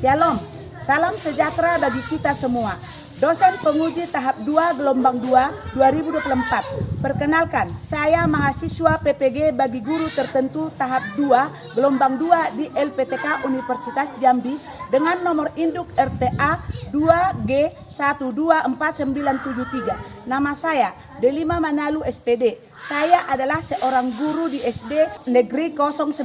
Shalom, salam sejahtera bagi kita semua. Dosen penguji tahap 2 gelombang 2 2024. Perkenalkan, saya mahasiswa PPG bagi guru tertentu tahap 2 gelombang 2 di LPTK Universitas Jambi dengan nomor induk RTA 2G124973. Nama saya Delima Manalu SPD. Saya adalah seorang guru di SD Negeri 091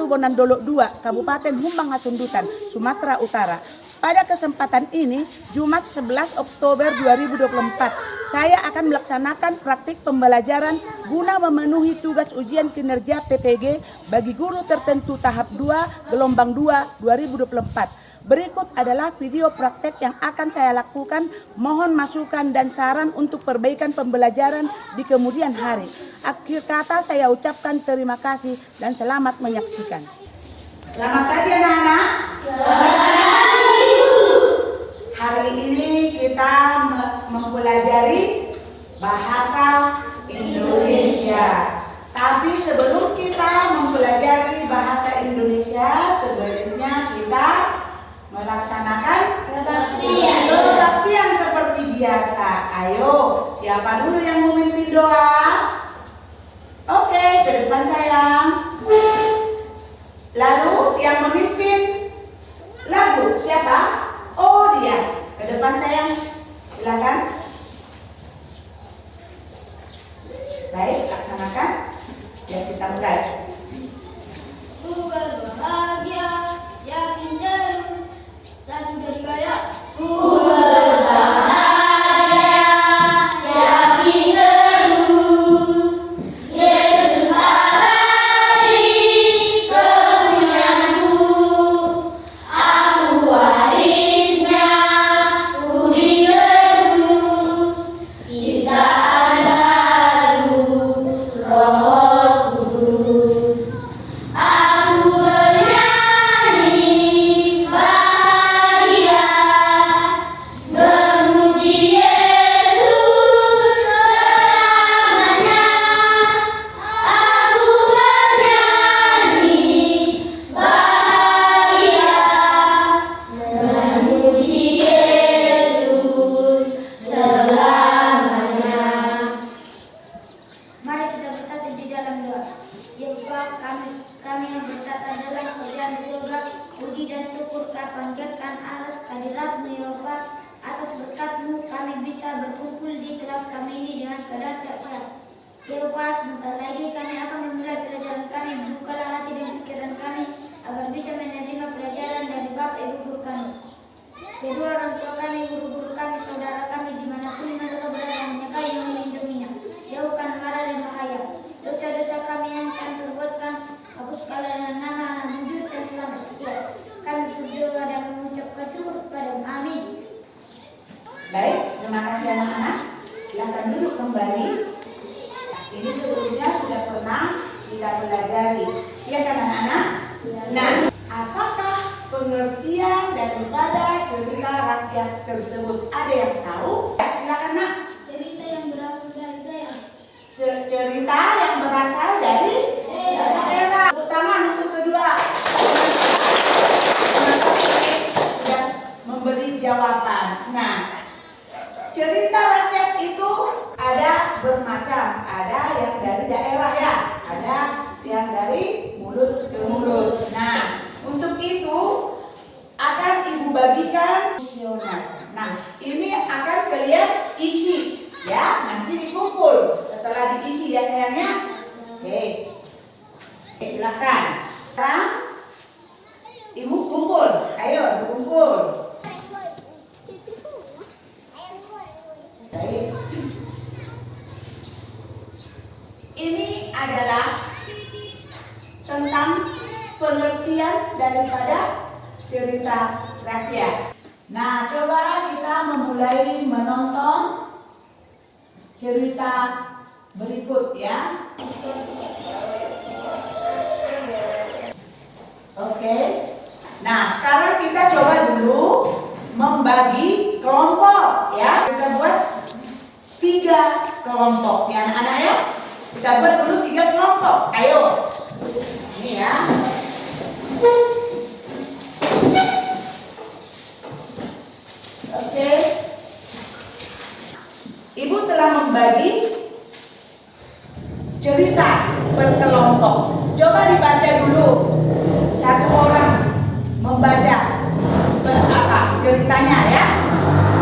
Bonandolo 2, Kabupaten Humbang Hasundutan, Sumatera Utara. Pada kesempatan ini, Jumat 11 Oktober 2024, saya akan melaksanakan praktik pembelajaran guna memenuhi tugas ujian kinerja PPG bagi guru tertentu tahap 2 gelombang 2 2024. Berikut adalah video praktek yang akan saya lakukan. Mohon masukan dan saran untuk perbaikan pembelajaran di kemudian hari. Akhir kata saya ucapkan terima kasih dan selamat menyaksikan. Selamat pagi anak-anak. Selamat pagi Ibu. Hari ini kita mempelajari bahasa Indonesia. Tapi sebelum kita mempelajari bahasa Indonesia, sebenarnya kita melaksanakan kebaktian seperti biasa. Ayo, siapa dulu yang memimpin doa? Oke, ke depan sayang. Lalu yang memimpin lagu siapa? Oh, dia. Ke depan sayang. Silakan. Baik, laksanakan. Ya, kita mulai. Ku berbahagia, yakin terus. Satu dua tiga ya. Ku berbahagia, yakin terus. Yesus abadi kepunyaanku. Aku warisnya, ku diberi ciptaan baru, Roh Kudus. Aku bernyanyi bahagia, memuji Yesus selamanya. Aku bernyanyi bahagia, memuji Yesus selamanya. Mari kita bersatu di dalam doa. Ya Bapa, kami yang bertata dalam kerajaan surga, puji dan syukur kami panjatkan atas kehadirat-Mu ya Bapa. Atas berkat-Mu kami bisa berkumpul di kelas kami ini dengan keadaan sehat-sehat. Ya Bapa, sebentar lagi kami akan memulai pelajaran kami. Bukalah hati dan pikiran kami agar bisa menerima pelajaran dari Bapak Ibu guru kami. Kedua orang tua kami, guru-guru kami, saudara kami dimanapun mereka berada, hanya Kau yang melindunginya. Jauhkan mara dan bahaya. Dosa-dosa kami yang kami perbuatkan, hapuskanlah dengan nama anak jujur dan selamat setia. Kami berdoa dan mengucapkan syukur kepada-Mu. Amin. Baik, terima kasih anak-anak. Silakan duduk kembali. Ini sebelumnya sudah pernah kita pelajari, ya kan anak-anak? Nah, apakah pengertian daripada cerita rakyat tersebut? Ada yang tahu? Ya, silakan nak. Cerita yang berasal dari daerah. Cerita yang berasal dari daerah. Tepuk tangan untuk kedua. Dan memberi jawaban. Nah, cerita rakyat itu ada bermacam. Ada yang dari daerah ya, ada yang dari mulut ke mulut. Nah, untuk itu akan Ibu bagikan kuesioner. Nah, ini akan kalian isi ya, nanti dikumpul. Setelah diisi ya sayangnya. Oke, silakan. Sekarang Ibu kumpul. Ayo dikumpul. Baik. Ini adalah tentang pengertian daripada cerita rakyat. Nah, coba kita memulai menonton cerita berikut ya. Oke. Nah, sekarang kita coba dulu membagi kelompok ya. Kita buat 3 kelompok ya anak-anak ya. Kita buat dulu 3 kelompok. Ayo. Ini ya. per kelompok. Coba dibaca dulu. Satu orang membaca ceritanya ya.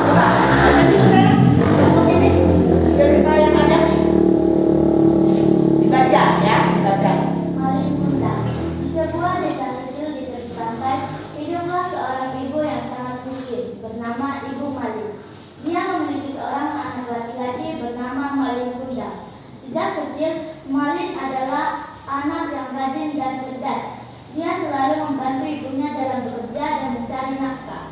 Coba, baca saya. Ini cerita yang ada. Dibaca ya, dibaca. Malin Kundang. Di sebuah desa kecil di tepi pantai, hiduplah seorang ibu yang sangat miskin, bernama Ibu Malin. Dia memiliki seorang anak laki-laki bernama Malin Kundang. Sejak kecil, Malin adalah anak yang rajin dan cerdas. Dia selalu membantu ibunya dalam bekerja dan mencari nafkah.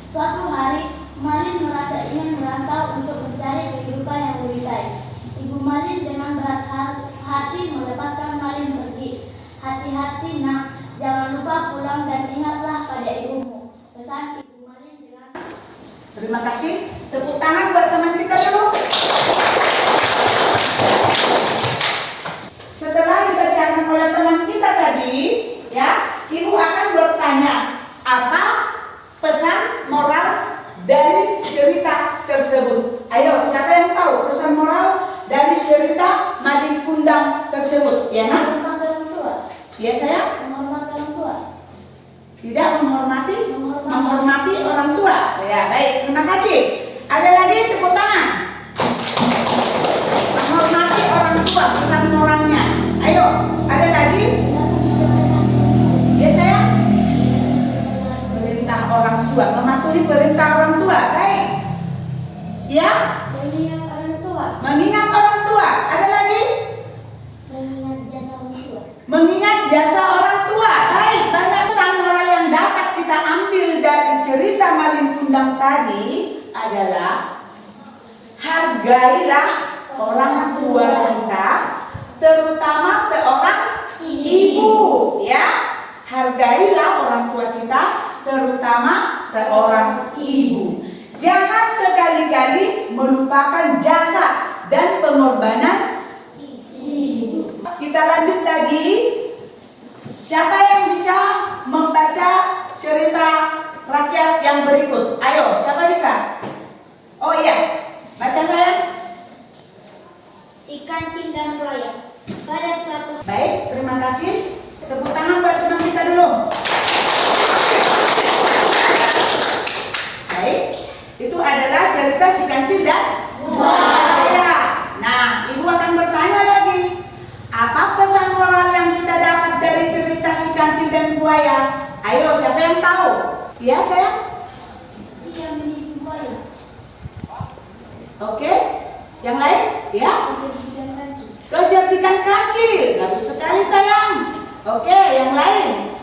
Suatu hari, Malin merasa ingin merantau untuk mencari kehidupan yang lebih baik. Ibu Malin dengan berat hati melepaskan Malin pergi. Hati-hati nak, jangan lupa pulang dan ingatlah pada ibumu. Pesan Ibu Malin dengan... Terima kasih. Tepuk tangan buat teman kita dulu. Setelah dibacakan oleh teman kita tadi, ya, ibu akan bertanya, apa pesan moral dari cerita tersebut? Ayo, siapa yang tahu pesan moral dari cerita Malin Kundang tersebut? Ya, nak? Menghormati orang tua. Ya, saya? Menghormati orang tua. Tidak menghormati orang tua. Ya, baik. Terima kasih. Ada lagi, tepuk tangan. Menghormati orang tua, pesan moralnya. Ayo, ada lagi? Ya, saya? Perintah orang tua, mematuhi perintah orang tua. Baik. Ya? Mengingat orang tua. Mengingat orang tua. Ada lagi? Mengingat jasa orang tua. Mengingat jasa orang tua. Baik, banyak pesan moral yang dapat kita ambil dari cerita Malin Kundang tadi adalah hargailah orang tua kita, terutama seorang ibu, ya. Hargailah orang tua kita, terutama seorang ibu. Jangan sekali-kali melupakan jasa dan pengorbanan ibu. Kita lanjut lagi. Siapa yang bisa membaca cerita rakyat yang berikut? Ayo, siapa bisa? Oh iya, baca saya. Si kancing dan buaya. Pada suatu Baik, terima kasih. Tepuk tangan buat teman kita dulu. Baik, itu adalah cerita si kancing dan buaya. Nah, ibu akan bertanya lagi, apa pesan moral yang kita dapat dari cerita si kancing dan buaya? Ayo, siapa yang tahu? Iya, saya? dia menipu buaya. Oke, yang lain? Ya? Menjadikan kancing. Kecerdikan kancing, bagus sekali sayang. Oke, yang lain?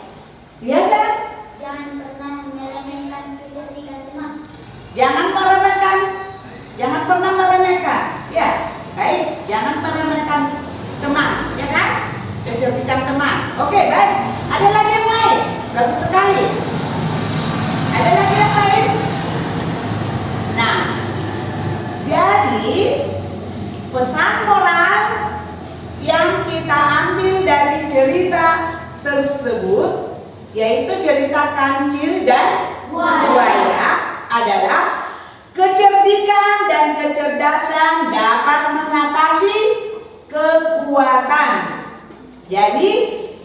Iya, sayang? Jangan pernah meremehkan kecerdikan teman. Jangan pernah meremehkan. Ya, baik. Jangan meremehkan teman, ya kan? Kecerdikan teman. Oke, baik. Ada lagi yang lain? Bagus sekali. Ada lagi yang lain? Nah, jadi pesan moral yang kita ambil dari cerita tersebut, yaitu cerita kancil dan buaya, adalah kecerdikan dan kecerdasan dapat mengatasi kekuatan. Jadi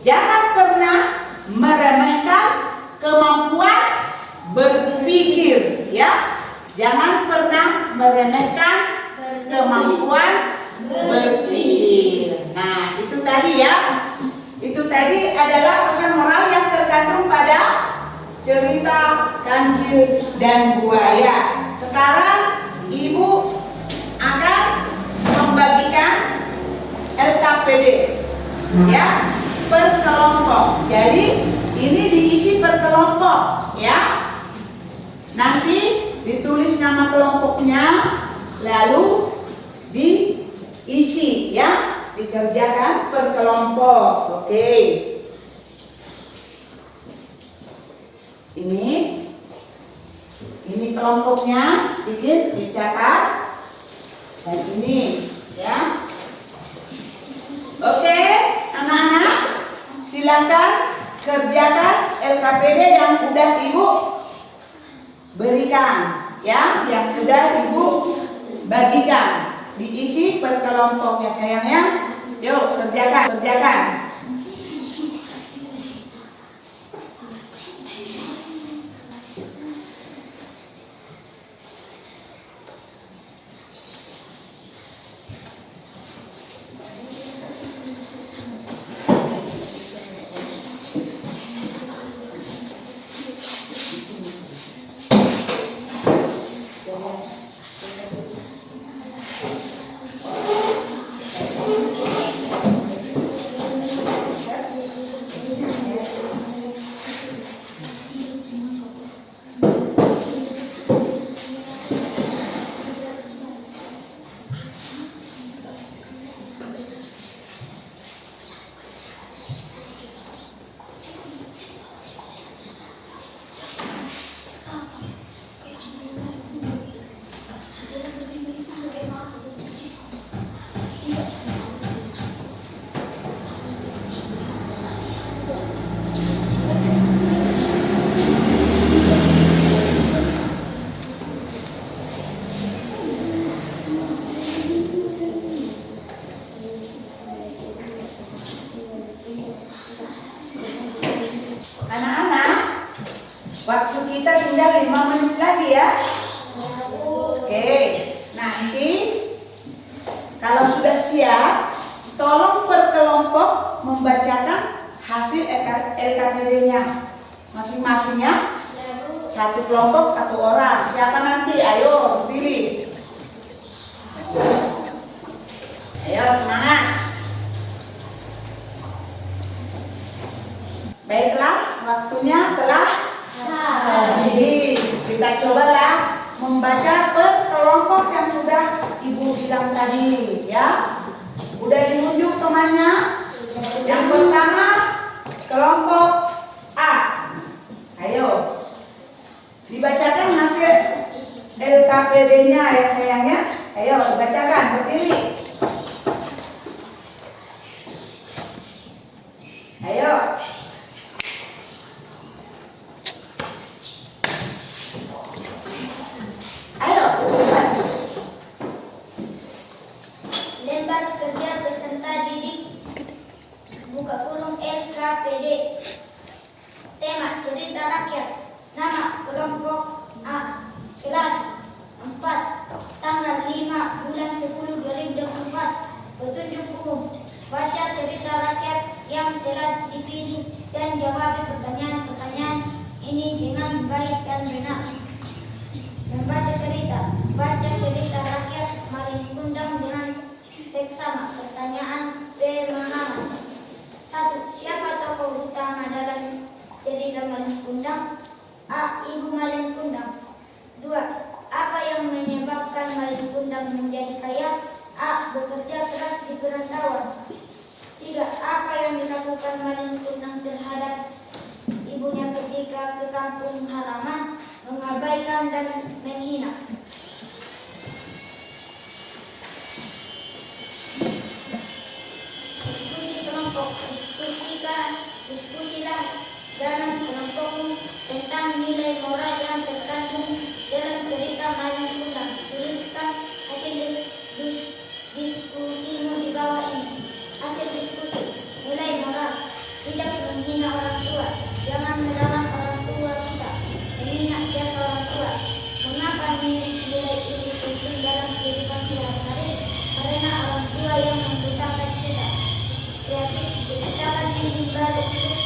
jangan pernah meremehkan kemampuan berpikir, ya. Jangan pernah meremehkan kemampuan berpikir. Nah, itu tadi ya. Itu tadi adalah pesan moral yang terkandung pada cerita kancil dan buaya. Sekarang ibu akan membagikan LKPD, ya, per kelompok. Jadi ini diisi per kelompok, ya. Nanti ditulis nama kelompoknya, lalu diisi, ya, dikerjakan per kelompok. Oke. Ini kelompoknya, dicatat, dan ini, ya. Oke, anak-anak, silakan kerjakan LKPD yang udah ibu berikan, ya, yang sudah ibu bagikan, diisi per kelompok ya sayang ya. Yuk, kerjakan. Anak-anak, waktu kita tinggal 5 menit lagi ya. Oke, nanti kalau sudah siap, tolong per kelompok membacakan hasil LKPD-nya masing-masingnya. Satu kelompok, satu orang. Siapa nanti? Ayo, pilih. Ayo, semangat. Baiklah, waktunya telah habis. Kita cobalah membaca per kelompok yang sudah Ibu bilang tadi, ya. Udah diunjuk temannya. Yang pertama, kelompok A. Ayo, dibacakan hasil LKPD-nya ya sayangnya. Ayo, dibacakan, berdiri. Ayo. Lembar kerja peserta didik buka kurung LKPD. Tema cerita rakyat. Nama kelompok A. Kelas 4. Tanggal 5 bulan 10 2024. Petunjuk umum. Baca cerita rakyat yang telah dipilih dan jawab pertanyaan-pertanyaan ini dengan baik dan benar. Membaca cerita. Baca cerita rakyat Malin Kundang dengan seksama. Pertanyaan pemahaman. 1. Siapa tokoh utama dalam cerita Malin Kundang? A. Ibu Malin Kundang. 2. Apa yang menyebabkan Malin Kundang menjadi kaya? A. Bekerja keras di perantauan. 3. Apa yang dilakukan Malin Kundang terhadap ibunya ketika ke kampung halaman? Mengabaikan dan menghina. Diskusi kelompok. Diskusilah dalam kelompokmu tentang nilai moral yang terkandung dalam cerita Malin Kundang. Tuliskan hasil diskusimu di bawah ini. Hasil diskusi. Nilai moral. Tidak menghina orang tua. Jangan melarang orang tua kita. Menghina jasa orang tua. Mengapa nilai ini penting dalam kehidupan sehari-hari? Karena orang tua yang membesarkan kita. Kreatif. Ceritakan yang baru untuk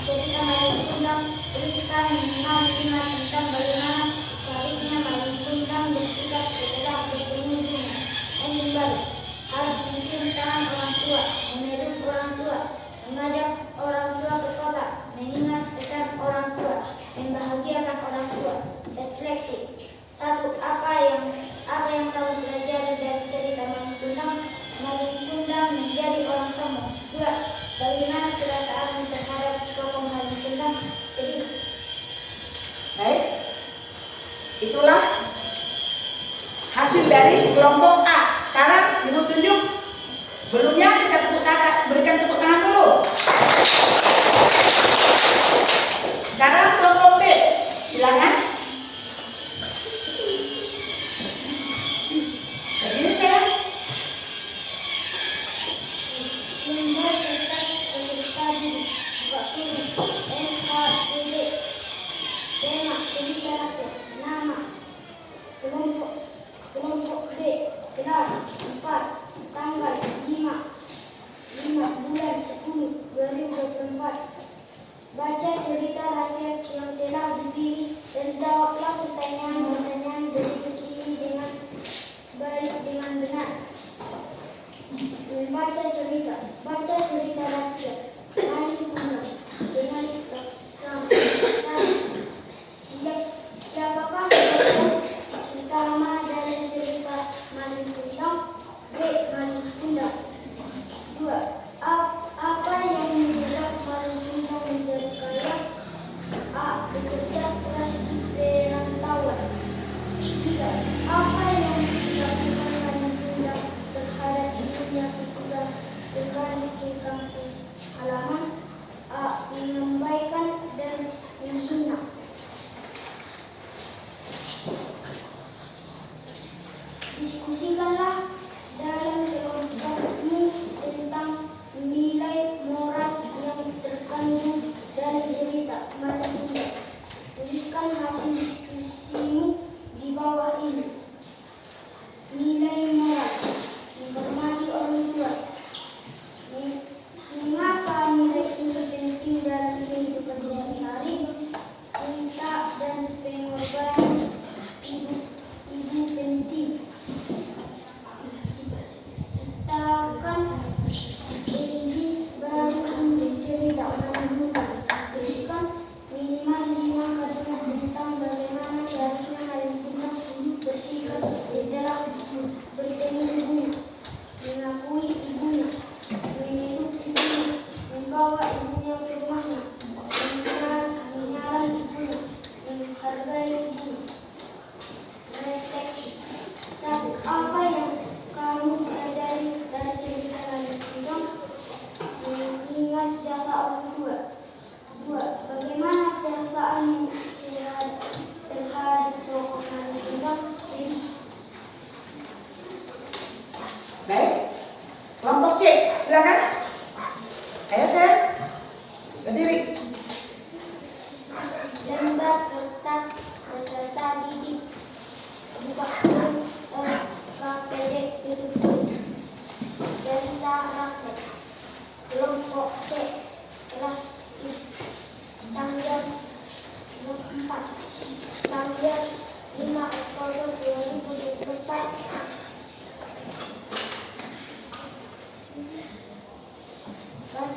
cerita Malin Kundang. Tuliskan minimal 5 tentang bagaimana seharusnya Malin Kundang bersikap setelah bertemu dengan yang baru. Harus mencium tangan orang tua, memeluk orang tua, mengajak orang tua ke kota, mengingat pesan orang tua, membahagiakan orang tua. Refleksi. 1. Apa yang kamu pelajari dari cerita Malin Kundang? Malin Kundang menjadi orang sombong. 2. Bagaimana perasaanmu terhadap tokoh Malin Kundang? Sedih. Baik, itulah hasil dari kelompok A. Sekarang Ibu tunjuk. Belumnya kita berikan tepuk tangan dulu. Sekarang kelompok B. Silakan. Begini saya.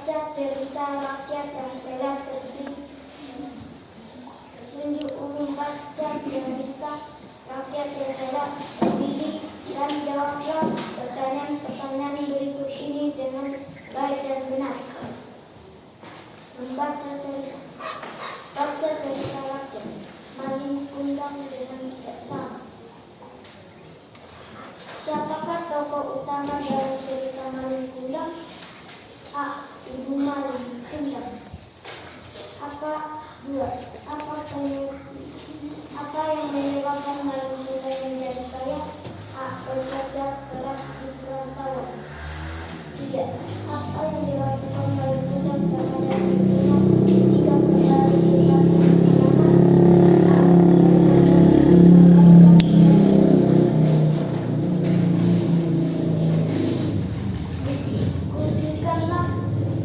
membaca cerita rakyat yang telah terjadi. Petunjuk umum baca cerita rakyat yang telah berdiri dan jawablah pertanyaan-pertanyaan berikut ini dengan baik dan benar. Membaca cerita. Baca cerita rakyat. Malin Kundang dengan seksama. Siapakah tokoh utama dalam cerita Malin Kundang? A. Ibu Malin Kundang. Apa yang menyebabkan Malin Kundang menjadi kaya? A. Bekerja keras di perantauan. 3. Apa yang dilakukan Malin Kundang terhadap ibunya ketika kembali ke kampung halaman? Diskusikanlah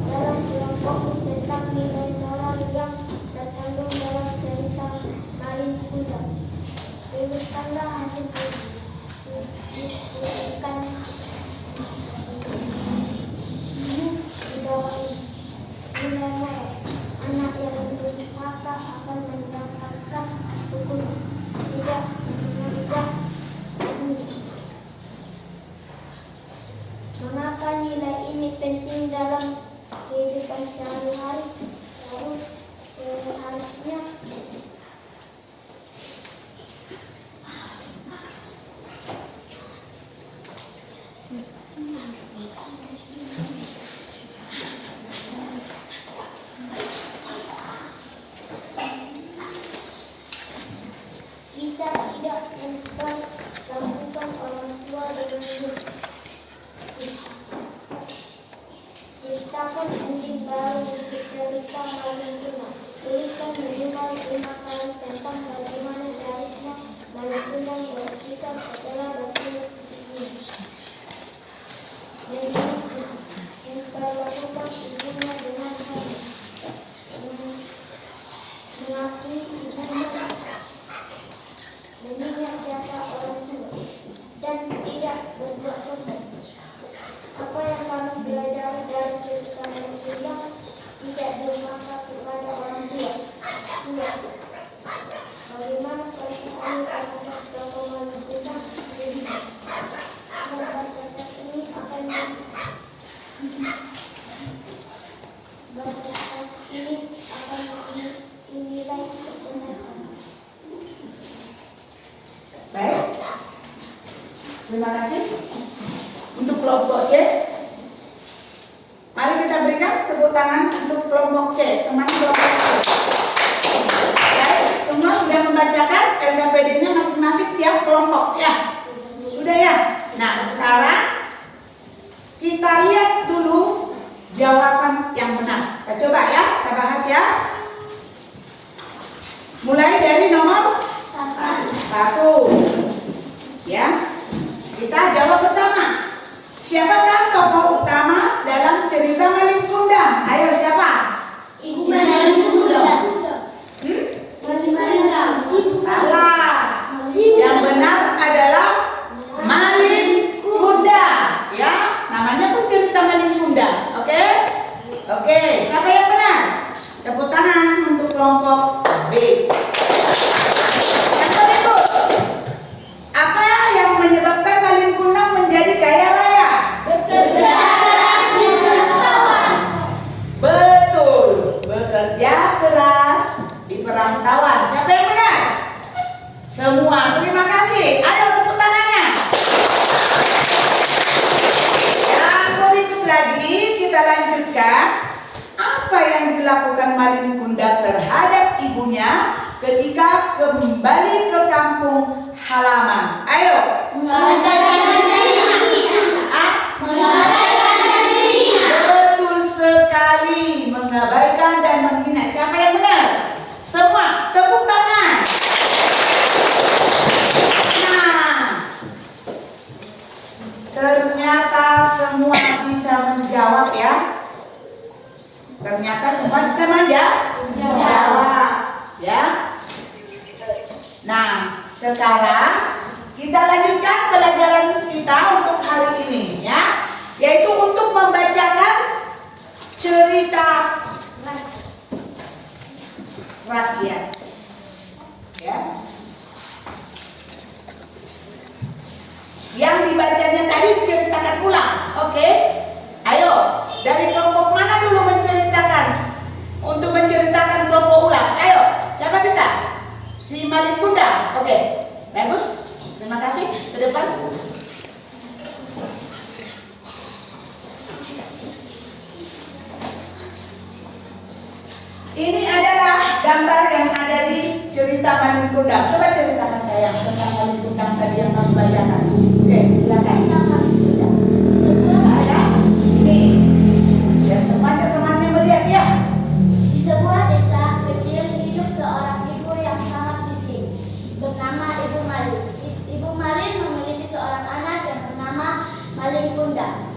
dalam kelompok tentang nilai moral yang terkandung dalam cerita Malin Kundang. Rumuskanlah hasil diskusikan di bawah ini. Nilai moral. Anak yang berdusta akan mendapatkan hukuman. Tidak mengajak ibunya. Mengapa nilai ini penting dalam kehidupan sehari-hari? Seharusnya kita tidak memperlakukan orang tua dengan buruk. Ceritakan anjing baru untuk cerita Malin Kundang. Tuliskan minimal 5 kali tentang bagaimana seharusnya Malin Kundang bersikap setelah bertemu ibunya. Memperlakukan ibunya dengan baik. Mengakui ibunya mengingat jasa orang tua dan tidak berbuat sombong. Apa yang kami belajar dari cerita Malin Kundang? Tidak durhaka kepada orang tua. 2. Bagaimana perasaan terhadap tokoh Malin Kundang? Membaca teks ini akan dinilai kebenaran. Baik. Terima kasih untuk kelompok C. Mari kita berikan tepuk tangan untuk kelompok C, teman kelompok C. Baik, semua sudah membacakan LKPD-nya masing-masing tiap kelompok ya. Sudah ya. Nah, sekarang kita lihat dulu jawaban yang benar. Kita coba ya, kita bahas ya. Mulai dari nomor 1. Ya. Kita jawab bersama. Siapakah tokoh utama dalam cerita Malin Kundang? Ayo siapa? Ibu Malin Kundang. Malin Kundang. Salah. Yang benar adalah Malin Kundang. Ya, namanya pun cerita Malin Kundang. Oke? Oke, siapa yang benar? Tepuk tangan untuk kelompok B. Yang berikut. Apa yang menyebabkan Malin Kundang menjadi kaya raya? Bekerja keras di perantauan. Betul, bekerja keras di perantauan. Siapa yang benar? Semua, terima kasih. Ayo tepuk tangannya. Yang berikut lagi kita lanjutkan. Apa yang dilakukan Malin Kundang terhadap ibunya ketika kembali ke kampung halaman? Ayo. Mengabaikan dirinya. Mengabaikan dirinya. Betul sekali, mengabaikan dan menghina. Siapa yang benar? Semua, tepuk tangan. Nah, ternyata semua bisa menjawab ya. Ternyata semua bisa menjawab ya. Nah, sekarang kita lanjutkan pelajaran kita untuk hari ini ya, yaitu untuk membacakan cerita cerita rakyat. Ya. Yang dibacanya tadi ceritakan ulang. Oke? Ayo, dari kelompok mana dulu menceritakan? Untuk menceritakan kelompok ulang. Ayo, siapa bisa? Si Malik Bunda. Oke. Bagus. Terima kasih. Ke depan. Ini adalah gambar yang ada di cerita Malik Bunda. Coba ceritakan saya tentang Malik Bunda tadi yang kamu bacakan. Oke, silakan. Ada di sini. Ya, semuanya temannya melihat ya. Di sebuah desa kecil hidup seorang ibu yang sangat miskin bernama Ibu Malin. Ibu Malin memiliki seorang anak yang bernama Malik Bunda.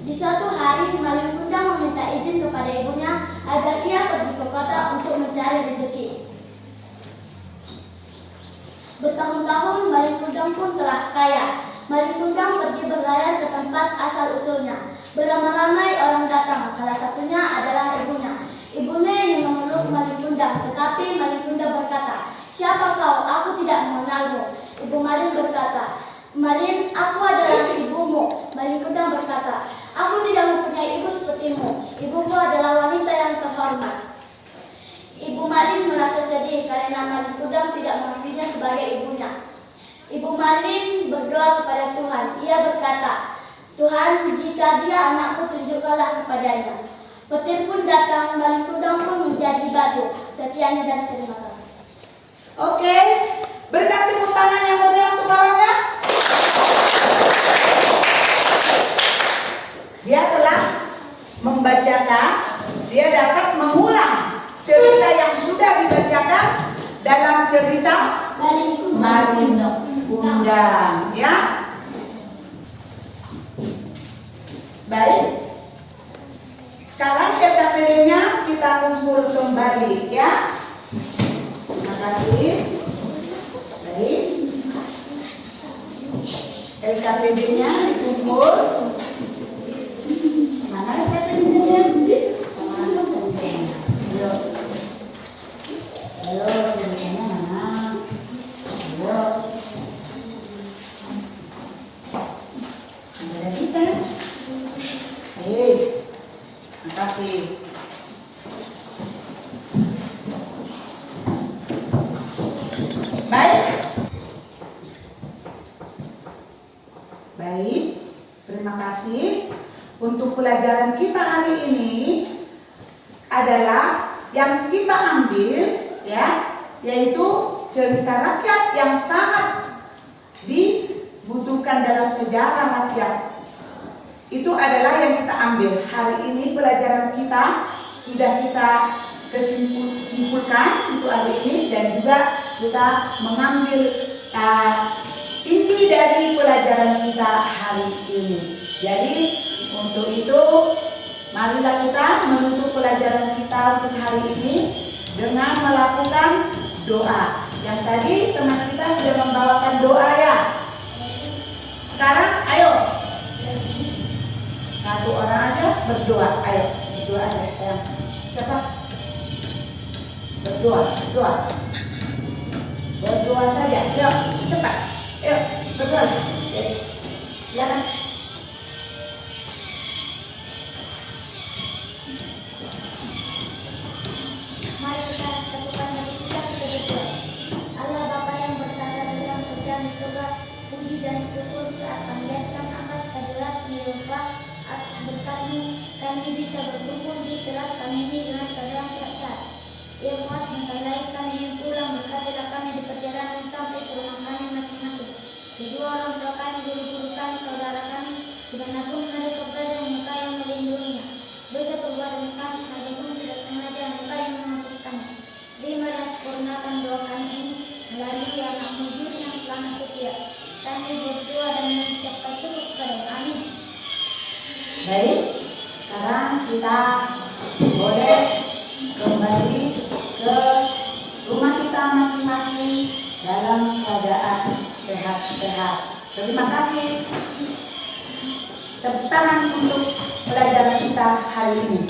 Di suatu hari, Malik Bunda meminta izin kepada ibunya agar ia pergi ke kota untuk mencari rezeki. Bertahun-tahun Malik Bunda pun telah kaya. Malik Bunda pergi berlayar ke tempat asal-usulnya. Beramai-ramai orang datang, salah satunya adalah ibunya. Ibunya ingin memeluk Malik Bunda, tetapi Malik Bunda berkata, "Siapa kau? Aku tidak mengenalmu." Ibu Malin berkata, "Malin, aku adalah ibumu." Malik Bunda berkata, "Aku tidak mempunyai ibu sepertimu. Ibuku adalah wanita yang terhormat." Ibu Malin merasa sedih karena Malik Bunda tidak mengakuinya sebagai ibunya. Ibu Malin berdoa kepada Tuhan. Ia berkata, "Tuhan, jika dia anakku, tunjukkanlah kepadanya." Petir pun datang, Malik Bunda pun menjadi batu. Sekian dan terima kasih. Oke, berikan tepuk tangan yang meriah untuk kawannya. Dia telah membacakan, dia dapat mengulang cerita yang sudah dibacakan dalam cerita Malik Bunda. Ya, baik. Sekarang LKPD-nya kita kumpul kembali ya. Terima kasih. Baik. LKPD-nya dikumpul. Mana LKPD-nya? Ayo. Ayo, LKPD-nya mana? Ayo. Ada kita. Baik. Terima kasih. Baik. Baik. Terima kasih. Untuk pelajaran kita hari ini adalah yang kita ambil ya, yaitu cerita rakyat yang sangat dibutuhkan dalam sejarah rakyat. Itu adalah yang kita ambil hari ini. Pelajaran kita sudah kita simpulkan untuk hari ini, dan juga kita mengambil inti dari pelajaran kita hari ini. Jadi untuk itu marilah kita menutup pelajaran kita untuk hari ini dengan melakukan doa. Yang tadi teman kita sudah membawakan doa ya. Sekarang ayo satu orang aja berdoa. Ayo berdoa aja sayang. Siapa? Berdoa saja. Ayo cepat. Ayo berdoa. Silakan. Mari kita satukan hati kita berdoa. Allah Bapa yang bertata dalam kerjaan di surga, puji dan syukur kita panjatkan akan kehadirat di Bapa. Atas berkat-Mu kami bisa berkumpul di kelas kami ini dengan keadaan sehat. Ya Mas, menandai kami yang pulang, berkatilah kami di perjalanan sampai ke rumah kami masing-masing. Kedua orang tua kami, guru-guru kami, saudara kami, dimanapun mereka berada, Engkau yang melindunginya. Dosa perbuatan kami sekalipun tidak sengaja, Engkau yang menghapuskannya. Terimalah sempurnakan doa kami ini melalui anak-Mu yang selamat setia. Kami berdoa dan mengucapkan syukur kepada Amin. Baik, sekarang kita boleh kembali ke rumah kita masing-masing dalam keadaan sehat-sehat. Terima kasih. Tepuk tangan untuk pelajaran kita hari ini.